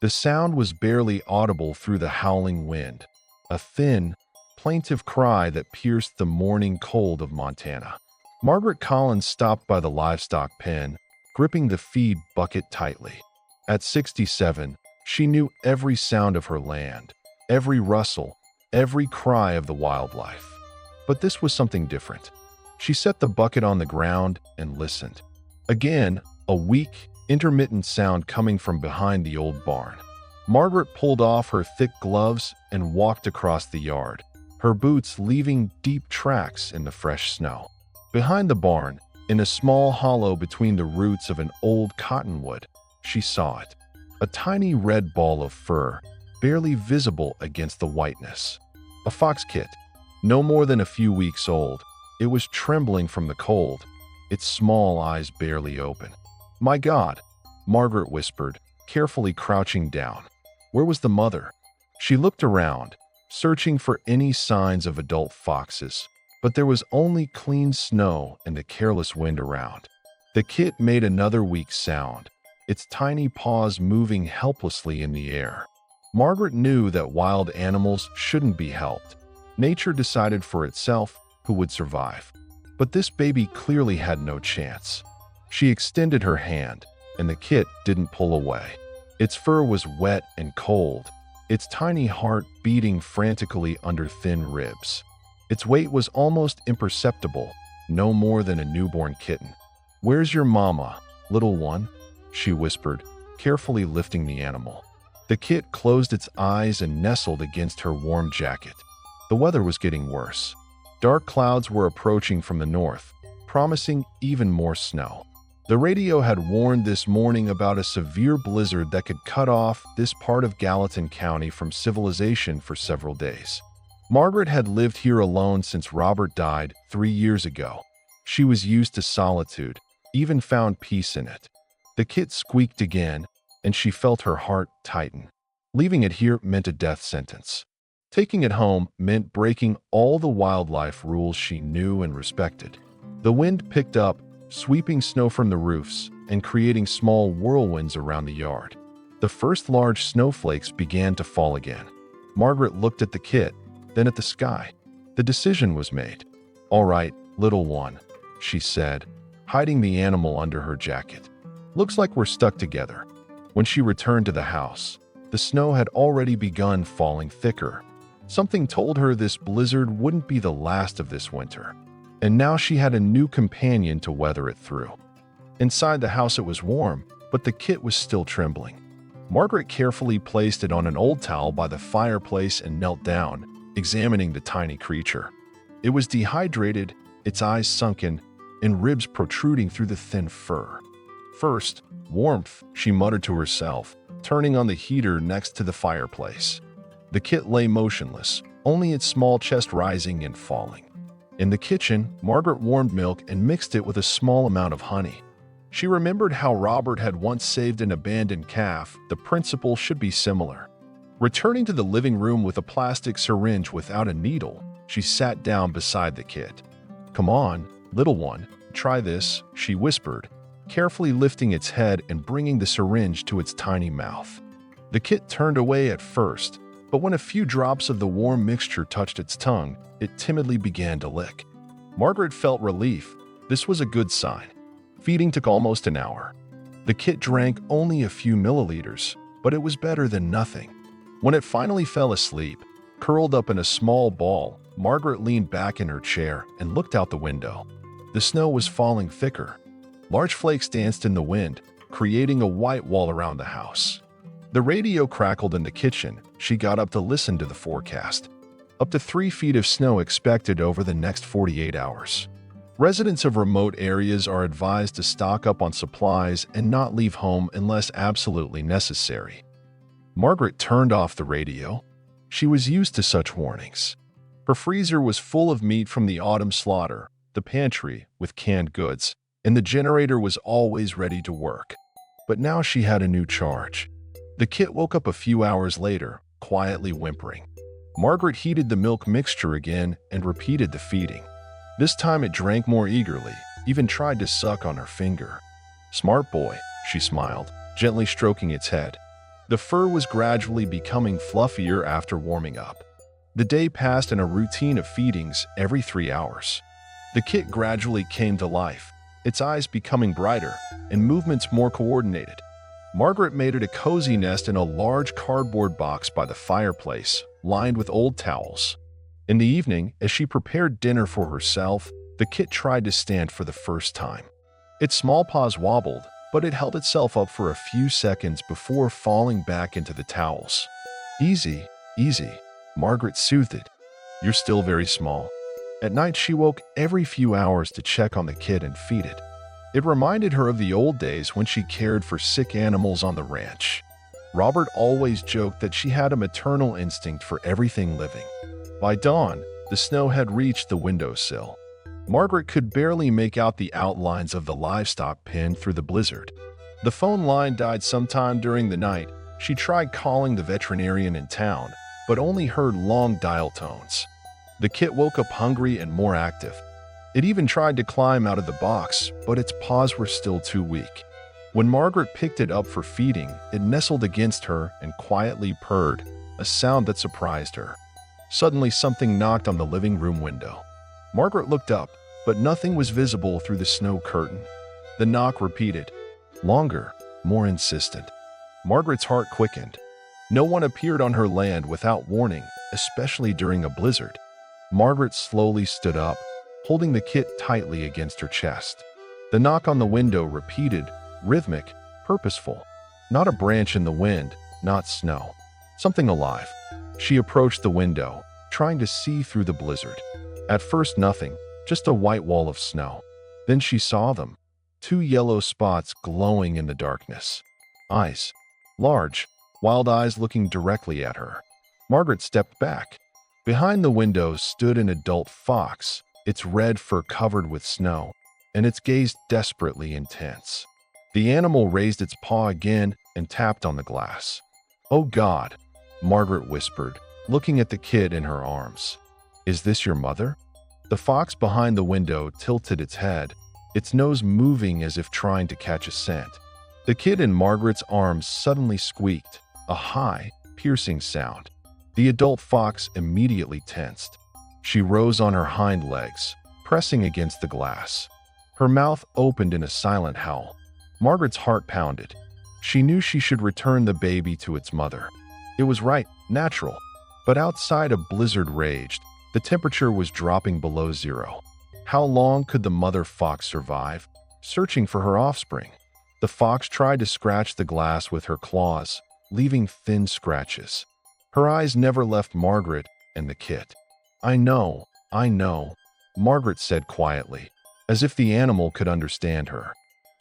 The sound was barely audible through the howling wind, a thin, plaintive cry that pierced the morning cold of Montana. Margaret Collins stopped by the livestock pen, gripping the feed bucket tightly. At 67, she knew every sound of her land, every rustle, every cry of the wildlife. But this was something different. She set the bucket on the ground and listened. Again, a weak, intermittent sound coming from behind the old barn. Margaret pulled off her thick gloves and walked across the yard, her boots leaving deep tracks in the fresh snow. Behind the barn, in a small hollow between the roots of an old cottonwood, she saw it. A tiny red ball of fur, barely visible against the whiteness. A fox kit, no more than a few weeks old. It was trembling from the cold, its small eyes barely open. "My God," Margaret whispered, carefully crouching down. Where was the mother? She looked around, searching for any signs of adult foxes, but there was only clean snow and the careless wind around. The kit made another weak sound, its tiny paws moving helplessly in the air. Margaret knew that wild animals shouldn't be helped. Nature decided for itself who would survive. But this baby clearly had no chance. She extended her hand, and the kit didn't pull away. Its fur was wet and cold, its tiny heart beating frantically under thin ribs. Its weight was almost imperceptible, no more than a newborn kitten. "Where's your mama, little one?" she whispered, carefully lifting the animal. The kit closed its eyes and nestled against her warm jacket. The weather was getting worse. Dark clouds were approaching from the north, promising even more snow. The radio had warned this morning about a severe blizzard that could cut off this part of Gallatin County from civilization for several days. Margaret had lived here alone since Robert died 3 years ago. She was used to solitude, even found peace in it. The kit squeaked again, and she felt her heart tighten. Leaving it here meant a death sentence. Taking it home meant breaking all the wildlife rules she knew and respected. The wind picked up, sweeping snow from the roofs and creating small whirlwinds around the yard. The first large snowflakes began to fall again. Margaret looked at the kit, then at the sky. The decision was made. "All right, little one," she said, hiding the animal under her jacket. "Looks like we're stuck together." When she returned to the house, the snow had already begun falling thicker. Something told her this blizzard wouldn't be the last of this winter. And now she had a new companion to weather it through. Inside the house it was warm, but the kit was still trembling. Margaret carefully placed it on an old towel by the fireplace and knelt down, examining the tiny creature. It was dehydrated, its eyes sunken, and ribs protruding through the thin fur. "First, warmth," she muttered to herself, turning on the heater next to the fireplace. The kit lay motionless, only its small chest rising and falling. In the kitchen, Margaret warmed milk and mixed it with a small amount of honey. She remembered how Robert had once saved an abandoned calf. The principle should be similar. Returning to the living room with a plastic syringe without a needle, she sat down beside the kit. "Come on, little one, try this," she whispered, carefully lifting its head and bringing the syringe to its tiny mouth. The kit turned away at first, but when a few drops of the warm mixture touched its tongue, it timidly began to lick. Margaret felt relief. This was a good sign. Feeding took almost an hour. The kit drank only a few milliliters, but it was better than nothing. When it finally fell asleep, curled up in a small ball, Margaret leaned back in her chair and looked out the window. The snow was falling thicker. Large flakes danced in the wind, creating a white wall around the house. The radio crackled in the kitchen. She got up to listen to the forecast. Up to 3 feet of snow expected over the next 48 hours. Residents of remote areas are advised to stock up on supplies and not leave home unless absolutely necessary. Margaret turned off the radio. She was used to such warnings. Her freezer was full of meat from the autumn slaughter, the pantry with canned goods, and the generator was always ready to work. But now she had a new charge. The kit woke up a few hours later, quietly whimpering. Margaret heated the milk mixture again and repeated the feeding. This time it drank more eagerly, even tried to suck on her finger. "Smart boy," she smiled, gently stroking its head. The fur was gradually becoming fluffier after warming up. The day passed in a routine of feedings every 3 hours. The kit gradually came to life, its eyes becoming brighter and movements more coordinated. Margaret made it a cozy nest in a large cardboard box by the fireplace, lined with old towels. In the evening, as she prepared dinner for herself, the kit tried to stand for the first time. Its small paws wobbled, but it held itself up for a few seconds before falling back into the towels. "Easy, easy," Margaret soothed it. "You're still very small." At night, she woke every few hours to check on the kit and feed it. It reminded her of the old days when she cared for sick animals on the ranch. Robert always joked that she had a maternal instinct for everything living. By dawn, the snow had reached the windowsill. Margaret could barely make out the outlines of the livestock pen through the blizzard. The phone line died sometime during the night. She tried calling the veterinarian in town, but only heard long dial tones. The kit woke up hungry and more active. It even tried to climb out of the box, but its paws were still too weak. When Margaret picked it up for feeding, it nestled against her and quietly purred, a sound that surprised her. Suddenly, something knocked on the living room window. Margaret looked up, but nothing was visible through the snow curtain. The knock repeated, longer, more insistent. Margaret's heart quickened. No one appeared on her land without warning, especially during a blizzard. Margaret slowly stood up, holding the kit tightly against her chest. The knock on the window repeated, rhythmic, purposeful. Not a branch in the wind, not snow. Something alive. She approached the window, trying to see through the blizzard. At first, nothing, just a white wall of snow. Then she saw them, 2 yellow spots glowing in the darkness. Eyes. Large, wild eyes looking directly at her. Margaret stepped back. Behind the window stood an adult fox, its red fur covered with snow, and its gaze desperately intense. The animal raised its paw again and tapped on the glass. "Oh God," Margaret whispered, looking at the kid in her arms. "Is this your mother?" The fox behind the window tilted its head, its nose moving as if trying to catch a scent. The kid in Margaret's arms suddenly squeaked, a high, piercing sound. The adult fox immediately tensed. She rose on her hind legs, pressing against the glass. Her mouth opened in a silent howl. Margaret's heart pounded. She knew she should return the baby to its mother. It was right, natural. But outside a blizzard raged. The temperature was dropping below zero. How long could the mother fox survive, searching for her offspring? The fox tried to scratch the glass with her claws, leaving thin scratches. Her eyes never left Margaret and the kit. I know," Margaret said quietly, as if the animal could understand her.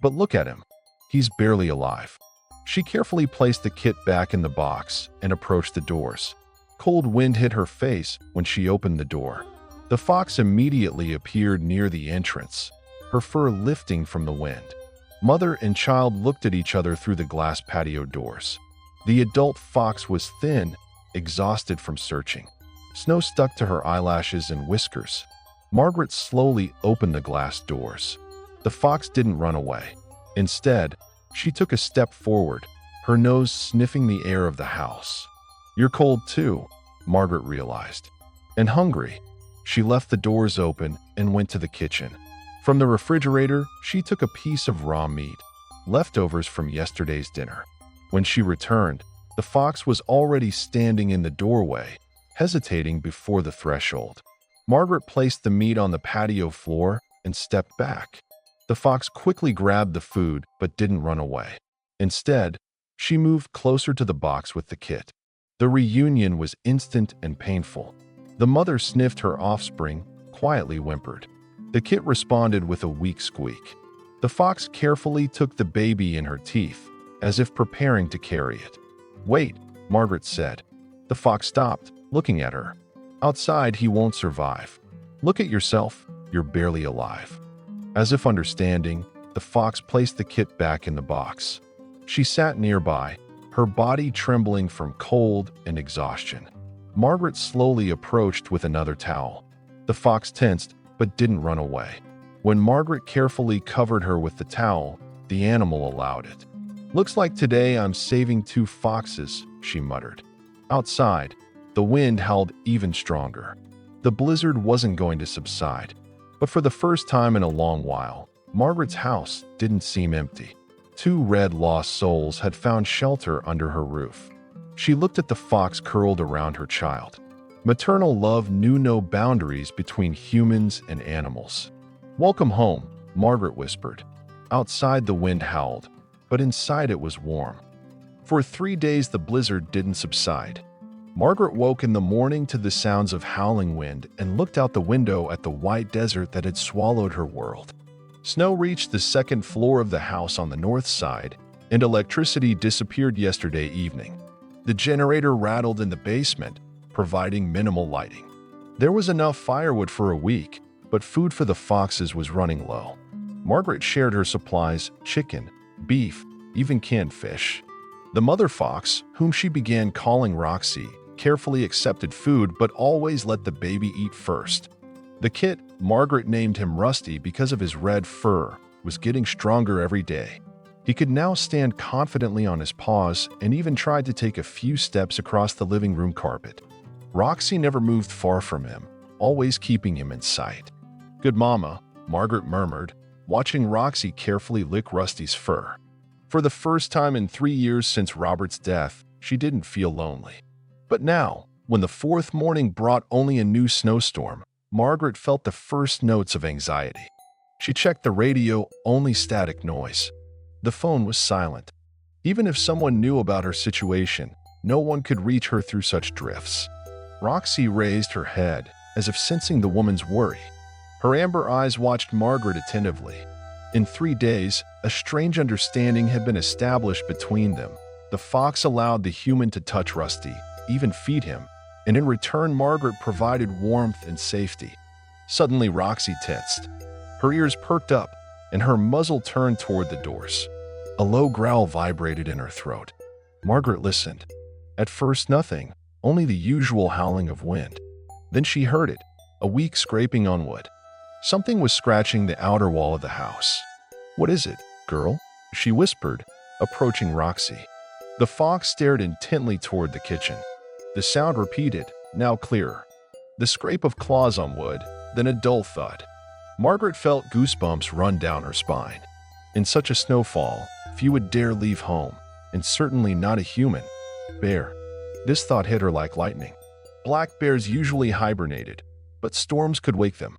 "But look at him. He's barely alive." She carefully placed the kit back in the box and approached the doors. Cold wind hit her face when she opened the door. The fox immediately appeared near the entrance, her fur lifting from the wind. Mother and child looked at each other through the glass patio doors. The adult fox was thin, exhausted from searching. Snow stuck to her eyelashes and whiskers. Margaret slowly opened the glass doors. The fox didn't run away. Instead, she took a step forward, her nose sniffing the air of the house. "You're cold too," Margaret realized. "And hungry." She left the doors open and went to the kitchen. From the refrigerator, she took a piece of raw meat, leftovers from yesterday's dinner. When she returned, the fox was already standing in the doorway, hesitating before the threshold. Margaret placed the meat on the patio floor and stepped back. The fox quickly grabbed the food but didn't run away. Instead, she moved closer to the box with the kit. The reunion was instant and painful. The mother sniffed her offspring, quietly whimpered. The kit responded with a weak squeak. The fox carefully took the baby in her teeth, as if preparing to carry it. "Wait," Margaret said. The fox stopped, looking at her. "Outside, he won't survive. Look at yourself, you're barely alive." As if understanding, the fox placed the kit back in the box. She sat nearby, her body trembling from cold and exhaustion. Margaret slowly approached with another towel. The fox tensed, but didn't run away. When Margaret carefully covered her with the towel, the animal allowed it. "Looks like today I'm saving 2 foxes," she muttered. Outside, the wind howled even stronger. The blizzard wasn't going to subside, but for the first time in a long while, Margaret's house didn't seem empty. 2 red lost souls had found shelter under her roof. She looked at the fox curled around her child. Maternal love knew no boundaries between humans and animals. "Welcome home," Margaret whispered. Outside the wind howled, but inside it was warm. For 3 days the blizzard didn't subside. Margaret woke in the morning to the sounds of howling wind and looked out the window at the white desert that had swallowed her world. Snow reached the 2nd floor of the house on the north side, and electricity disappeared yesterday evening. The generator rattled in the basement, providing minimal lighting. There was enough firewood for a week, but food for the foxes was running low. Margaret shared her supplies: chicken, beef, even canned fish. The mother fox, whom she began calling Roxy, carefully accepted food but always let the baby eat first. The kit, Margaret named him Rusty because of his red fur, was getting stronger every day. He could now stand confidently on his paws and even tried to take a few steps across the living room carpet. Roxy never moved far from him, always keeping him in sight. "Good mama," Margaret murmured, watching Roxy carefully lick Rusty's fur. For the first time in 3 years since Robert's death, she didn't feel lonely. But now, when the 4th morning brought only a new snowstorm, Margaret felt the first notes of anxiety. She checked the radio, only static noise. The phone was silent. Even if someone knew about her situation, no one could reach her through such drifts. Roxy raised her head, as if sensing the woman's worry. Her amber eyes watched Margaret attentively. In 3 days, a strange understanding had been established between them. The fox allowed the human to touch Rusty, even feed him, and in return Margaret provided warmth and safety. Suddenly Roxy tensed. Her ears perked up, and her muzzle turned toward the doors. A low growl vibrated in her throat. Margaret listened. At first nothing, only the usual howling of wind. Then she heard it, a weak scraping on wood. Something was scratching the outer wall of the house. "What is it, girl?" she whispered, approaching Roxy. The fox stared intently toward the kitchen. The sound repeated, now clearer. The scrape of claws on wood, then a dull thud. Margaret felt goosebumps run down her spine. In such a snowfall, few would dare leave home, and certainly not a human. Bear. This thought hit her like lightning. Black bears usually hibernated, but storms could wake them.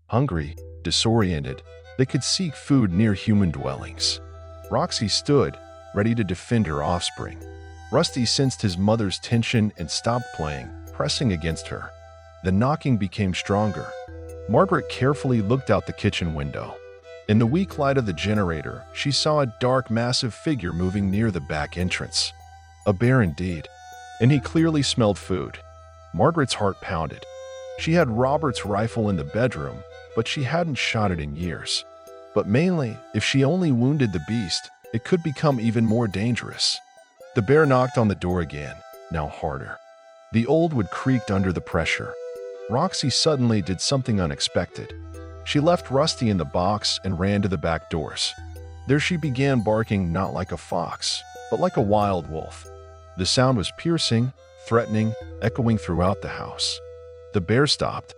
Hungry, disoriented, they could seek food near human dwellings. Roxy stood, ready to defend her offspring. Rusty sensed his mother's tension and stopped playing, pressing against her. The knocking became stronger. Margaret carefully looked out the kitchen window. In the weak light of the generator, she saw a dark, massive figure moving near the back entrance. A bear indeed, and he clearly smelled food. Margaret's heart pounded. She had Robert's rifle in the bedroom, but she hadn't shot it in years. But mainly, if she only wounded the beast, it could become even more dangerous. The bear knocked on the door again, now harder. The old wood creaked under the pressure. Roxy suddenly did something unexpected. She left Rusty in the box and ran to the back doors. There she began barking not like a fox, but like a wild wolf. The sound was piercing, threatening, echoing throughout the house. The bear stopped.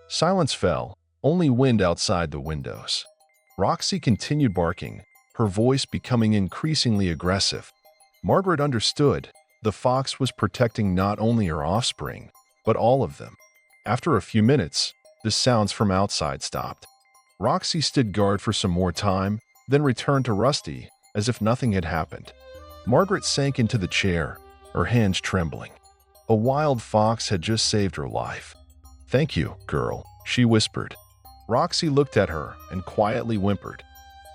Silence fell, only wind outside the windows. Roxy continued barking, her voice becoming increasingly aggressive. Margaret understood. The fox was protecting not only her offspring, but all of them. After a few minutes, the sounds from outside stopped. Roxy stood guard for some more time, then returned to Rusty, as if nothing had happened. Margaret sank into the chair, her hands trembling. A wild fox had just saved her life. "Thank you, girl," she whispered. Roxy looked at her and quietly whimpered.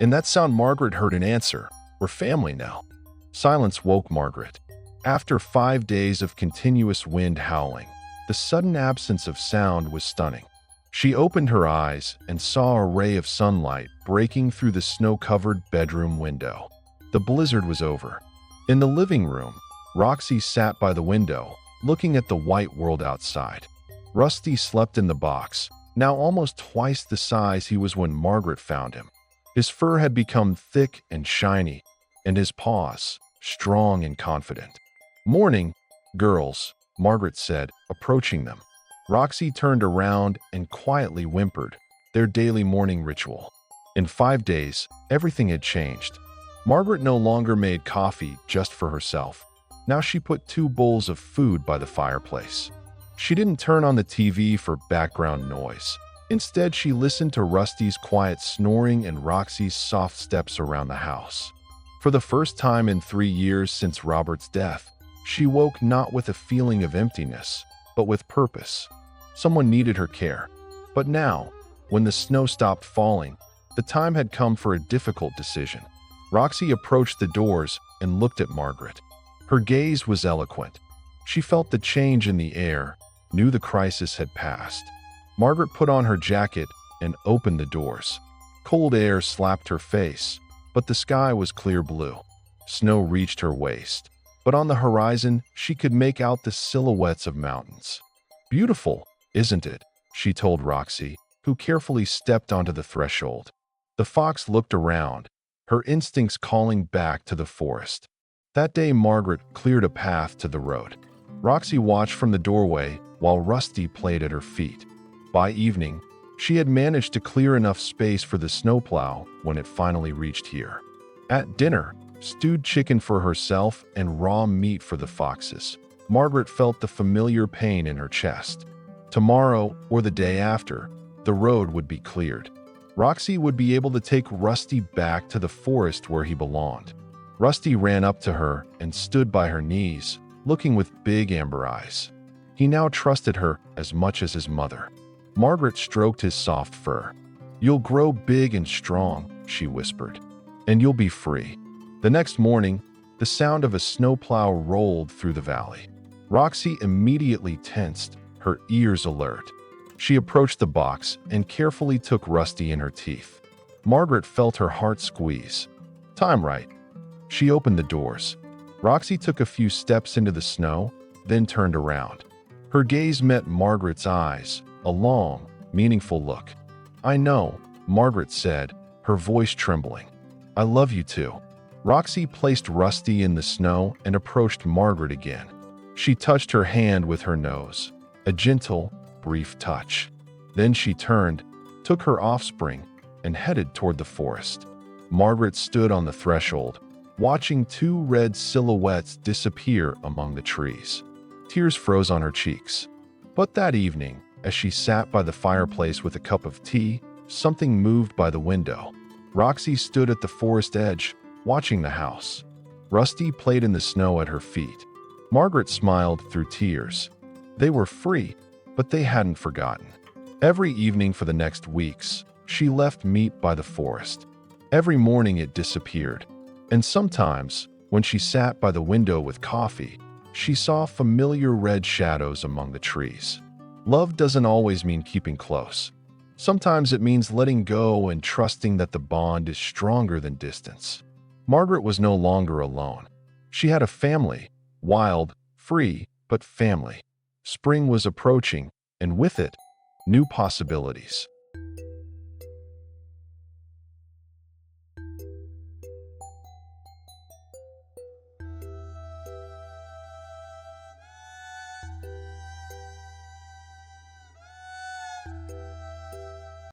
In that sound Margaret heard an answer. "We're family now." Silence woke Margaret. After 5 days of continuous wind howling, the sudden absence of sound was stunning. She opened her eyes and saw a ray of sunlight breaking through the snow-covered bedroom window. The blizzard was over. In the living room, Roxy sat by the window, looking at the white world outside. Rusty slept in the box, now almost twice the size he was when Margaret found him. His fur had become thick and shiny, and his pause, strong and confident. "Morning, girls," Margaret said, approaching them. Roxy turned around and quietly whimpered, their daily morning ritual. In 5 days, everything had changed. Margaret no longer made coffee just for herself. Now she put 2 bowls of food by the fireplace. She didn't turn on the TV for background noise. Instead, she listened to Rusty's quiet snoring and Roxy's soft steps around the house. For the first time in 3 years since Robert's death, she woke not with a feeling of emptiness, but with purpose. Someone needed her care. But now, when the snow stopped falling, the time had come for a difficult decision. Roxy approached the doors and looked at Margaret. Her gaze was eloquent. She felt the change in the air, knew the crisis had passed. Margaret put on her jacket and opened the doors. Cold air slapped her face, but the sky was clear blue. Snow reached her waist, but on the horizon she could make out the silhouettes of mountains. "Beautiful, isn't it?" she told Roxy, who carefully stepped onto the threshold. The fox looked around, her instincts calling back to the forest. That day, Margaret cleared a path to the road. Roxy watched from the doorway while Rusty played at her feet. By evening, she had managed to clear enough space for the snowplow when it finally reached here. At dinner, stewed chicken for herself and raw meat for the foxes, Margaret felt the familiar pain in her chest. Tomorrow, or the day after, the road would be cleared. Roxy would be able to take Rusty back to the forest where he belonged. Rusty ran up to her and stood by her knees, looking with big amber eyes. He now trusted her as much as his mother. Margaret stroked his soft fur. "You'll grow big and strong," she whispered, "and you'll be free." The next morning, the sound of a snowplow rolled through the valley. Roxy immediately tensed, her ears alert. She approached the box and carefully took Rusty in her teeth. Margaret felt her heart squeeze. Time right. She opened the doors. Roxy took a few steps into the snow, then turned around. Her gaze met Margaret's eyes, a long, meaningful look. "I know," Margaret said, her voice trembling. "I love you too." Roxy placed Rusty in the snow and approached Margaret again. She touched her hand with her nose, a gentle, brief touch. Then she turned, took her offspring, and headed toward the forest. Margaret stood on the threshold, watching 2 red silhouettes disappear among the trees. Tears froze on her cheeks. But that evening, as she sat by the fireplace with a cup of tea, something moved by the window. Roxy stood at the forest edge, watching the house. Rusty played in the snow at her feet. Margaret smiled through tears. They were free, but they hadn't forgotten. Every evening for the next weeks, she left meat by the forest. Every morning it disappeared. And sometimes, when she sat by the window with coffee, she saw familiar red shadows among the trees. Love doesn't always mean keeping close. Sometimes it means letting go and trusting that the bond is stronger than distance. Margaret was no longer alone. She had a family, wild, free, but family. Spring was approaching, and with it, new possibilities.